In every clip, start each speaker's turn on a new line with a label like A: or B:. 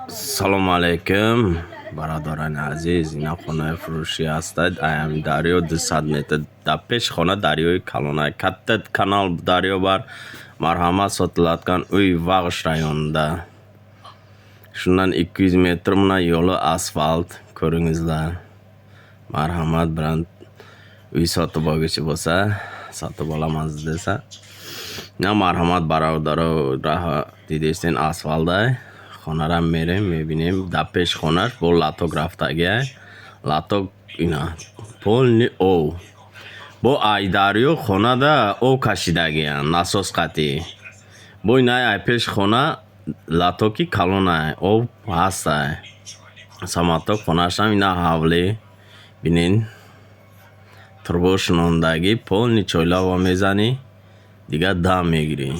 A: салому алейкум, бародарони азиз. Ина хонаи фурӯшӣ ҳастад. Аями дарё 200 метр дар пеш хона дарёи Калона. Катта канал дарё бар марҳамат сотилад кан уй Вағш районында. Шундан 200 метр муна ёло асфалт көрүңүзлар. Марҳамат бранд уй сотиб огичи боса сотиб оламаз деса. На марҳамат бародаро раҳа дидестин асфалтай. Хонара мерем мебинем дар пеш хонаш бо латок рафтагия. Латок ина полни ов. Бо ай дарё хонада ов кашидагия насос қати. Бо ина ай пеш хона латоки Калона ов ҳаста. Саматок хонашам ина ҳавлӣ бинин. Турбо шунондаги полни чойлава мезани. Дига дам мегирӣ.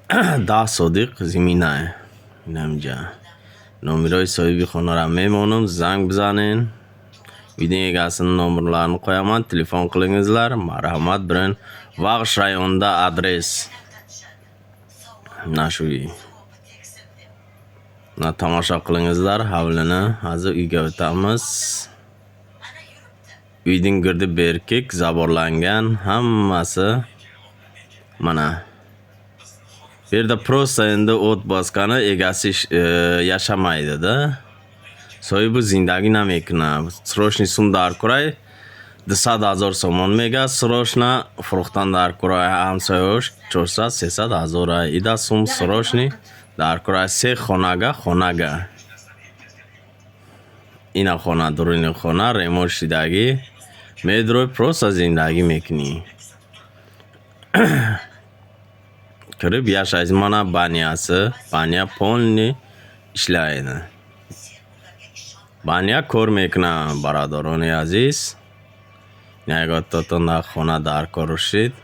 A: 10 содиқ зимина инамҷа. Номерои соҳиби хонара мемонам, занг бизанен. Видеои гасын номерларni qo'yaman, telefon qilingizlar. Marhamat bilan Vағш rayonida adres. Nashuyi. Na tomosha qilingizlar, havlini hozir uyga o'tamiz. Uyning girdi berkik, zaborlangan, hammasi mana. Bu yerda prosta endi o't bosgani egasi yashamaydi-da. Sohibi zindagi namekuna. Срочный сум дар курай 200,000 сомон мега. Срочно фурухтан дар курай ҳамсоёш 400-300,000. Ида сум срочный дар курай 3 хонага. Ина хона дурини хона ремонт шидаги. Медрой просто зиндаги мекунӣ. Кириб яшайз мана банясы. Баня полни ишлайdi. Баня кор мекуна бародарони азиз. Няготатон дар хона дар кор шид.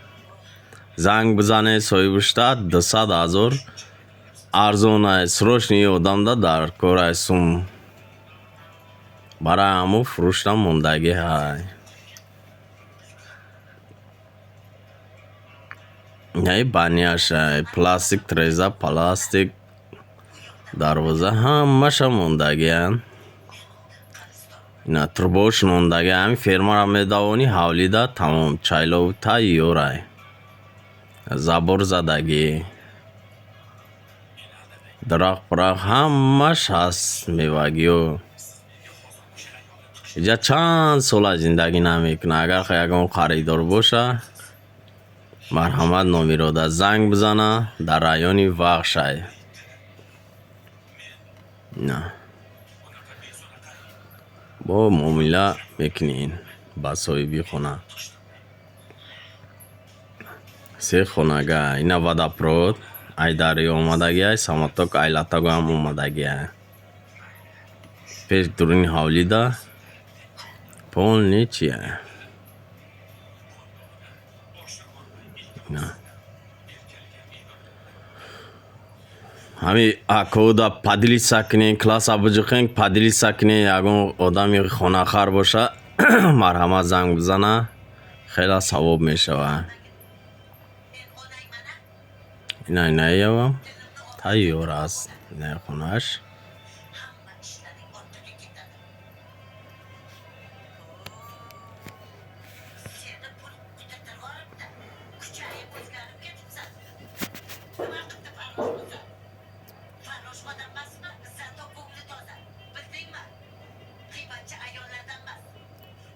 A: Занг бизанед соҳибишта 200,000 арзона срочни одамда дар кор сум. Барои ҳамон фурӯшта мондаги ҳай. Яй баняша пластик треза, пластик дарвоза ҳамаша мондагиян. Ина турбош мондаги ҳами фермара медавони ҳавлида тамом чайлов тайёрай. Забор задаги. Дарахт пурахт ҳамаш ҳаст мевагиё. Иҷа чанд сола зиндагӣ намекуна. Агар ягон харидор боша марҳамат номерода занг бизана дар райони Вағшай. На. Бо муомила мекунин ба соҳиби хона. 3 хонага. Ина водопровод. Ай дарё омадагия, саматок ай латаго ҳам омадагия. Пеш дурини ҳавлида полни чия. Ҳами акода падилиса кунен, класса буҷуқен, падилиса кунен, ягон одами хонахар боша, марҳамат занг бизана, хела савоб мешава. Инаявам тайёр аст. Ина хонаш.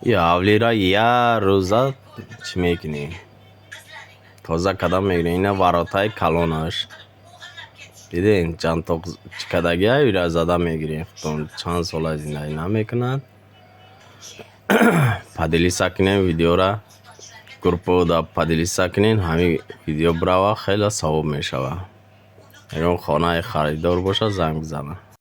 A: Я ҳавлира я рӯза чӣ мекунӣ? Тоза кадам мегирӣ. Ина варотаи Калонаш. Дидем ҷантоқ чикадагия ира зада мегирем. Чанд сола зиндаги намекунад. Падилиса кунем видеора. Группаода падилиса кунен. Ҳами видео брава хела савоб мешава. Ягон хонаи харидор боша занг бизана.